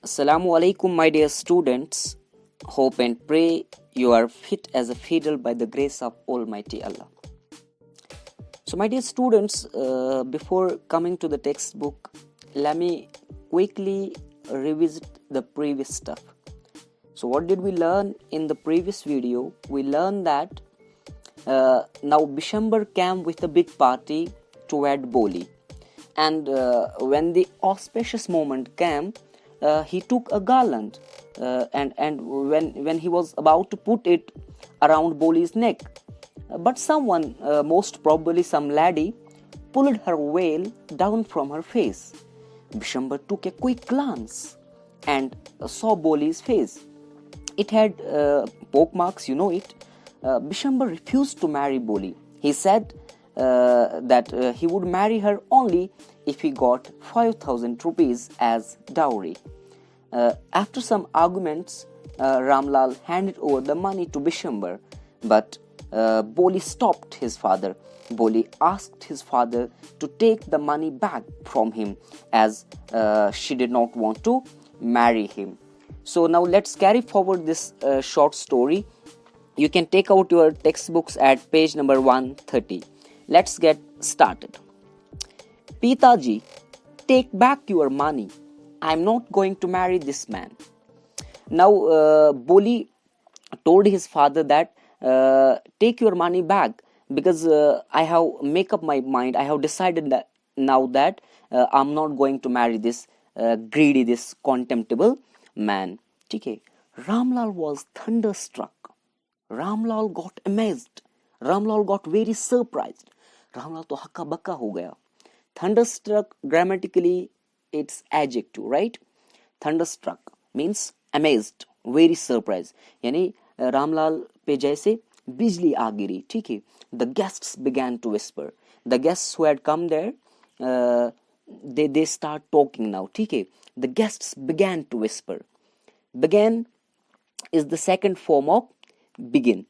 Assalamu alaikum, my dear students. Hope and pray you are fit as a fiddle by the grace of Almighty Allah. So, my dear students, before coming to the textbook, let me quickly revisit the previous stuff. So, what did we learn in the previous video? We learned that now Bishambar came with a big party to wed Bholi, and when the auspicious moment came, he took a garland, and when he was about to put it around Bholi's neck, but someone, most probably some laddie, pulled her veil down from her face. Bishambar took a quick glance and saw Bholi's face. It had poke marks, you know it. Bishambar refused to marry Bholi. He said that he would marry her only if he got 5,000 rupees as dowry. After some arguments, Ramlal handed over the money to Bishambar, but Bholi stopped his father. Bholi asked his father to take the money back from him as she did not want to marry him. So now let's carry forward this short story. You can take out your textbooks at page number 130. Let's get started. Pitaji, take back your money. I'm not going to marry this man. Now, Bholi told his father that take your money back because I have make up my mind. I have decided that now that I'm not going to marry this greedy, this contemptible man. Okay. Ramlal was thunderstruck. Ramlal got amazed. Ramlal got very surprised. Ramlal to hakka bakka ho gaya. Thunderstruck, grammatically it's adjective, right? Thunderstruck means amazed, very surprised. यानी रामलाल पे जैसे बिजली आ गिरी. ठीक है. The guests began to whisper. The guests who had come there, they start talking now. ठीक है. The guests began to whisper. Began is the second form of begin,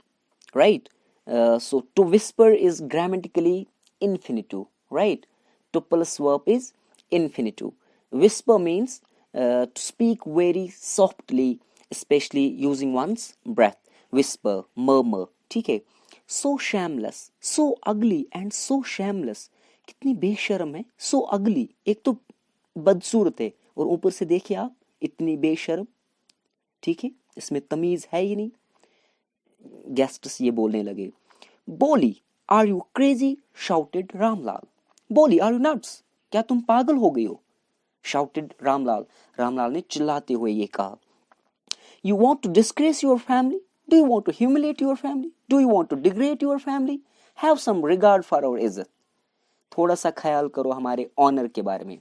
right? So to whisper is grammatically infinitive, right? To plus verb is infinitive. Whisper means to speak very softly, especially using one's breath. Whisper, murmur. ठीक है. So shameless, so ugly and so shameless. कितनी बेशर्म है. So ugly. एक तो बदसूरत है और ऊपर से देखिए आप इतनी बेशर्म. ठीक है. इसमें तमीज है ही नहीं. गेस्ट्स ये बोलने लगे. Bholi, are you crazy? Shouted Ramlal. Bholi, are you nuts? क्या तुम पागल हो गई हो? Shouted Ramlal. Ramlal ने चिल्लाते हुए ये कहा. You want to disgrace your family? Do you want to humiliate your family? Do you want to degrade your family? Have some regard for our izzat. थोड़ा सा ख्याल करो हमारे honor के बारे में.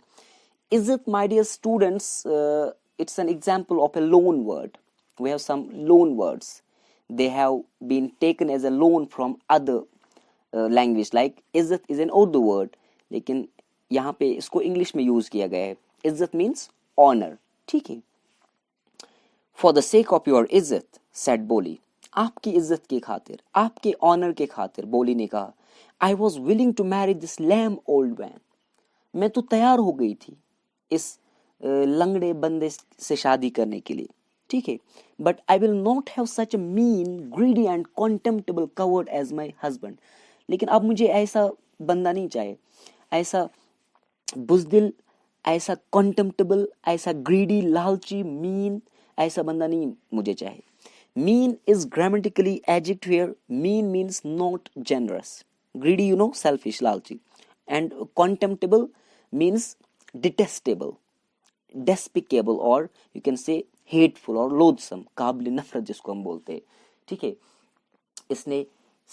Izzat, my dear students, it's an example of a loan word. We have some loan words. They have been taken as a loan from other language. Like izzat is an Urdu word, लेकिन यहाँ पे इसको English में use किया गया है. इज्जत means honour. ठीक है. For the sake of your izzat, said Bholi. आपकी इज्जत की खातिर, आपके ऑनर के खातिर, बोली ने कहा. I was willing to marry this lame old man. मैं तो तैयार हो गई थी इस लंगड़े बंदे से शादी करने के लिए. ठीक है. But I will not have such a mean, greedy and contemptible coward as my husband. लेकिन अब मुझे ऐसा बंदा नहीं चाहिए, ऐसा बुजदिल, ऐसा कॉन्टेम्प्टेबल, ऐसा ग्रीडी, लालची, मीन, ऐसा बंदा नहीं मुझे चाहिए. Mean is grammatically adjective here. Mean means not generous. Greedy, you know, selfish, लालची. And contemptible means detestable, despicable, or you can say hateful or loathsome, काबिल नफरत जिसको हम बोलते हैं. ठीक है. इसने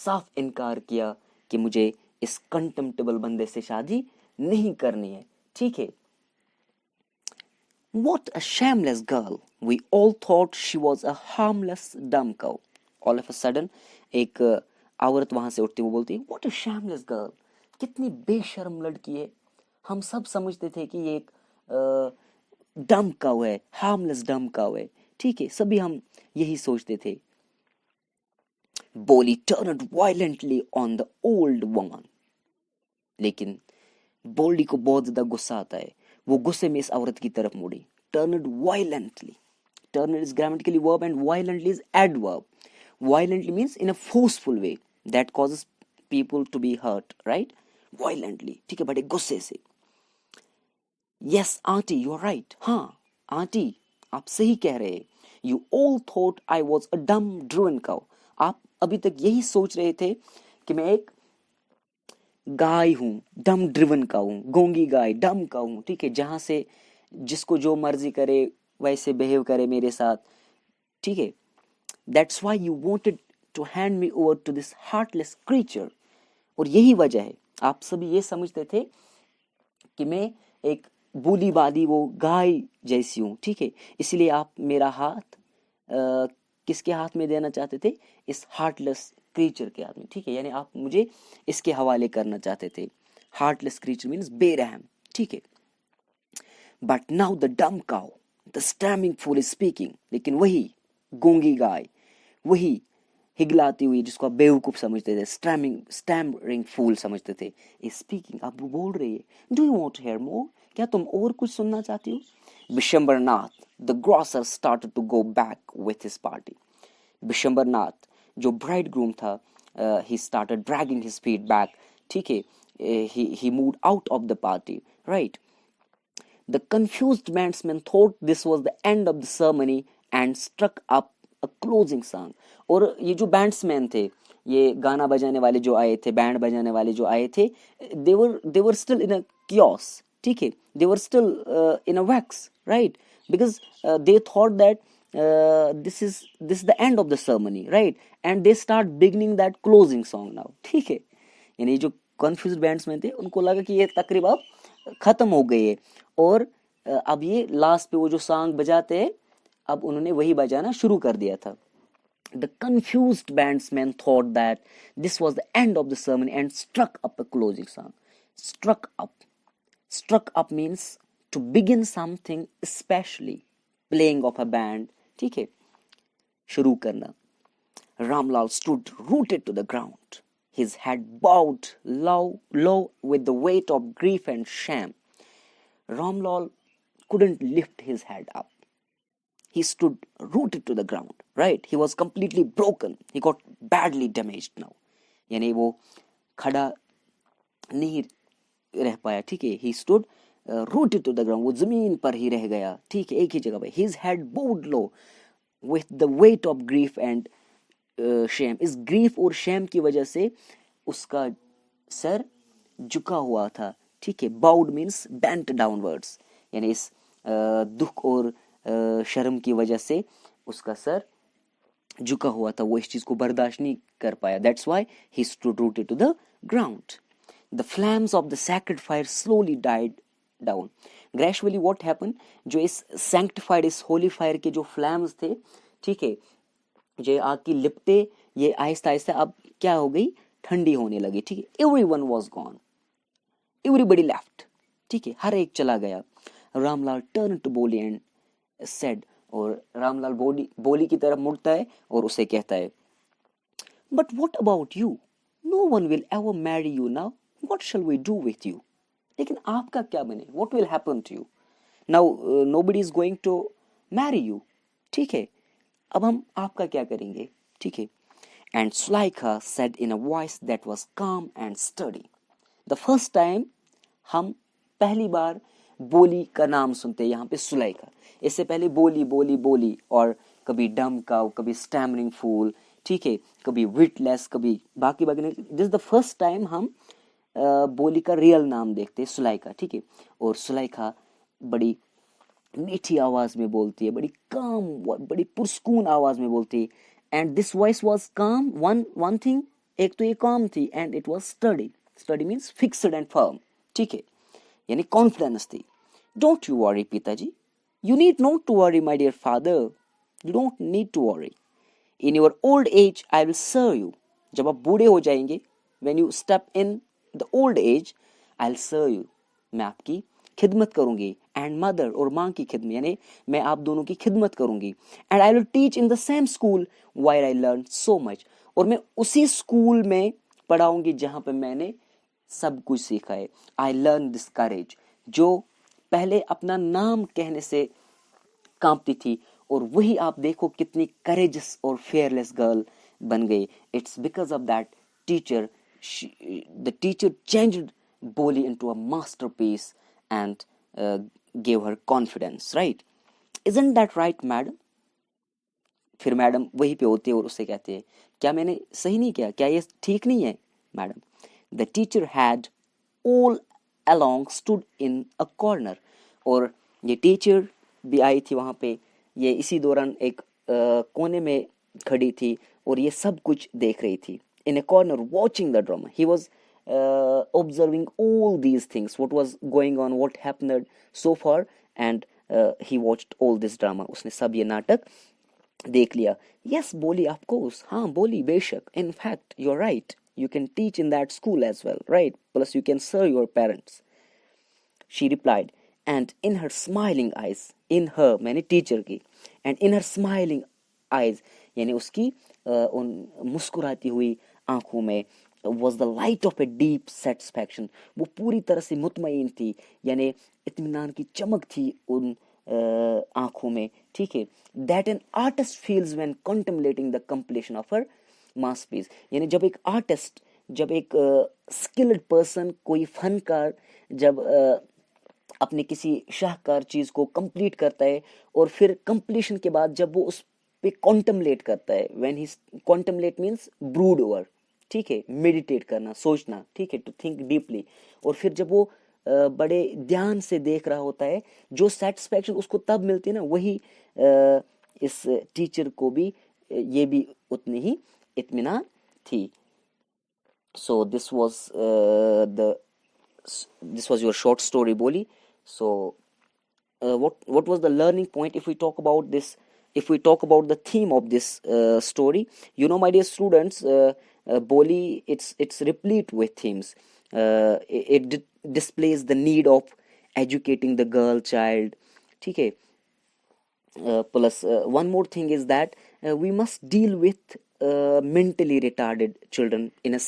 साफ इनकार किया कि मुझे इस कंटेम्प्टेबल बंदे से शादी नहीं करनी है. ठीक है. What a shameless girl. We all thought she was a harmless dumb cow. All of a sudden एक औरत वहां से उठती वो बोलती है, What a shameless girl. कितनी बेशर्म लड़की है. हम सब समझते थे कि ये एक डम काउ है, हार्मलेस डम काउ है. ठीक है. सभी हम यही सोचते थे. Bholi turned violently on the old woman. लेकिन बोली को बहुत ज्यादा गुस्सा आता है. वो गुस्से में इस औरत की तरफ मुड़ी. turned violently. Turned is grammatically verb and violently is adverb. Violently means in a forceful way that causes people to be hurt, right? Violently, ठीक है, बड़े गुस्से से. Yes, auntie, you are right. हाँ, auntie, आप सही कह रहे हैं. You all thought I was a dumb driven cow. आप अभी तक यही सोच रहे थे कि मैं एक गाय हूँ, डम ड्रिवन का हूँ, गोंगी गाय, डम का हूँ, ठीक है, जहां से जिसको जो मर्जी करे वैसे बिहेव करे मेरे साथ, ठीक है. That's why you wanted to hand me over to this heartless creature. और यही वजह है, आप सभी ये समझते थे कि मैं एक बूली बादी वो गाय जैसी हूँ, ठीक है, इसलिए आप मेरा हाथ किसके हाथ में देना चाहते थे? इस हार्टलेस क्रीचर के हाथ में, ठीक है, यानी आप मुझे इसके हवाले करना चाहते थे. हार्टलेस क्रीचर मीन्स बेरहम, ठीक है. But now the dumb cow, the stammering fool is speaking. लेकिन वही गूंगी गाय, वही हिगलाती हुई जिसको आप बेवकूफ समझते थे, स्टैमरिंग फूल समझते थे, इज स्पीकिंग. अब वो बोल रही है. Do you want to hear more? क्या तुम और कुछ सुनना चाहती हो? Bishambarnath the grocer started to go back with his party. Bishambarnath जो ब्राइड ग्रूम था, he started dragging his feet back, ठीक है, he moved out of the party, right? The confused bandsman thought this was the end of the ceremony and struck up a closing song. और ये जो बैंड्समैन थे, ये गाना बजाने वाले जो आए थे, बैंड बजाने वाले जो आए थे, they were still in a chaos, ठीक है, they were still in a wax, right? Because they thought that this is the end of the ceremony, right? And they start beginning that closing song now, ठीक है. यानी जो confused bandsmen थे उनको लगा कि ये तकरीब अब खत्म हो गई है और अब ये लास्ट पे वो जो सॉन्ग बजाते हैं, अब उन्होंने वही बजाना शुरू कर दिया था. The confused bandsmen thought that this was the end of the ceremony and struck up a closing song. Struck up means to begin something, especially playing of a band, ठीक है, शुरू करना. Ramlal stood rooted to the ground, his head bowed low with the weight of grief and shame. Ramlal couldn't lift his head up. He stood rooted to the ground, right? He was completely broken. He got badly damaged now. यानी वो खड़ा नहीं रह पाया, ठीक है. He stood rooted to the ground. वो जमीन पर ही रह गया, ठीक है, एक ही जगह पे. His head bowed low with the weight of grief and shame. इस grief और shame की वजह से उसका सर झुका हुआ था, ठीक है. Bowed means bent downwards. यानी इस दुख और शर्म की वजह से उसका सर झुका हुआ था, वो इस चीज को बर्दाश्त नहीं कर पाया. That's why he stood rooted to the ground. The flames of the sacred fire slowly died down. Gradually what happened? जो इस sanctified, इस holy fire के जो flames थे, ठीक है, जो आग की लिपटे, ये आहिस्ता आहिस्ता अब क्या हो गई? ठंडी होने लगी, ठीक है. Everyone was gone. Everybody left, ठीक है, हर एक चला गया. Ramlal turned to Bholi and said, और रामलाल बोली की तरफ मुड़ता है और उसे कहता है, But what about you? No one will ever marry you now. What shall we do with you? लेकिन आपका क्या बने? What will happen to you? Now nobody is going to marry you. ठीक है, अब हम आपका क्या करेंगे? ठीक है. And Sulaikha said in a voice that was calm and steady. The first time हम पहली बार बोली का नाम सुनते हैं यहाँ पे सुलाइका. इससे पहले बोली और कभी डम काउ, कभी स्टैमरिंग फूल, ठीक है, कभी विटलेस, कभी बाकी. This is the first time हम बोली का रियल नाम देखते हैं, सुलाइका, ठीक है. और सुलाइका बड़ी मीठी आवाज में बोलती है, बड़ी काम, बड़ी पुरस्कून आवाज में बोलती है. And this voice was calm. One thing, एक तो ये काम थी, and it was steady means fixed and firm, ठीक है, यानी कॉन्फिडेंस थी. Don't you worry pitaji, you need not to worry my dear father, you don't need to worry. In your old age I will serve you. जब आप बूढ़े हो जाएंगे, when you step in the old age, I will serve you, मैं आपकी खिदमत करूंगी. And mother, और माँ की खिदमत, यानी मैं आप दोनों की खिदमत करूंगी. And I will teach in the same school where I learn so much, और मैं उसी स्कूल में पढ़ाऊंगी जहां पे मैंने सब कुछ सीखा है. आई लर्न दिस करेज, जो पहले अपना नाम कहने से कांपती थी, और वही आप देखो कितनी करेजस और फेयरलेस गर्ल बन गई. It's because of that teacher. The teacher changed Boli into a masterpiece and gave her confidence, right? Isn't that right, madam? फिर मैडम वहीं पे होती है और उससे कहती है, क्या मैंने सही नहीं किया, क्या ये ठीक नहीं है madam? The teacher had all along stood in a corner. और ये टीचर भी आई थी वहाँ पे, ये इसी दौरान एक कोने में खड़ी थी और ये सब कुछ देख रही थी. In a corner watching the drama, he was observing all these things, what was going on, what happened so far, and he watched all this drama. उसने सब ये नाटक देख लिया. Yes, बोली, of course. हाँ बोली, बेशक. In fact, you're right. You can teach in that school as well, right? Plus you can serve your parents. She replied, and in her smiling eyes, in her मैंने teacher की, and in her smiling eyes यानी उसकी उन मुस्कुराती हुई आंखों में was the light of a deep satisfaction. वो पूरी तरह से मुतमईन थी, यानी इत्मीनान की चमक थी उन आंखों में, ठीक है. That an artist feels when contemplating the completion of her masterpiece. यानी जब एक आर्टिस्ट, जब एक स्किल्ड पर्सन, कोई फनकार जब अपने किसी शाहकार चीज को कंप्लीट करता है और फिर कंप्लीशन के बाद जब वो उस पे कॉन्टम्पलेट करता है, when he contemplate means brood over, ठीक है, मेडिटेट करना, सोचना, ठीक है, टू थिंक डीपली. और फिर जब वो बड़े ध्यान से देख रहा होता है, जो सेटिस्फैक्शन उसको तब मिलती है ना, वही इस टीचर को भी ये भी उतनी ही इत्मीनान थी. So this was your short story, Boli. So what was the learning point if we talk about this, if we talk about the theme of this story? You know, my dear students, Boli, it's replete with themes. It displays the need of educating the girl child, ठीक है. Plus one more thing is that we must deal with mentally retarded children in a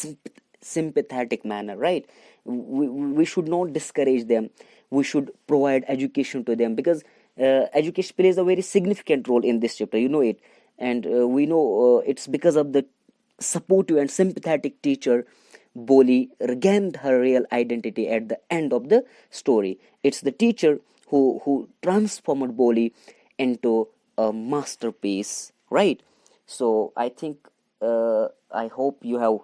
sympathetic manner, right? We should not discourage them. We should provide education to them, because education plays a very significant role in this chapter, you know it. And we know it's because of the supportive and sympathetic teacher Boli regained her real identity at the end of the story. It's the teacher who transformed Boli into a masterpiece, right? So I think I hope you have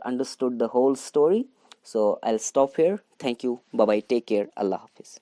understood the whole story. So I'll stop here. Thank you. Bye bye. Take care. Allah Hafiz.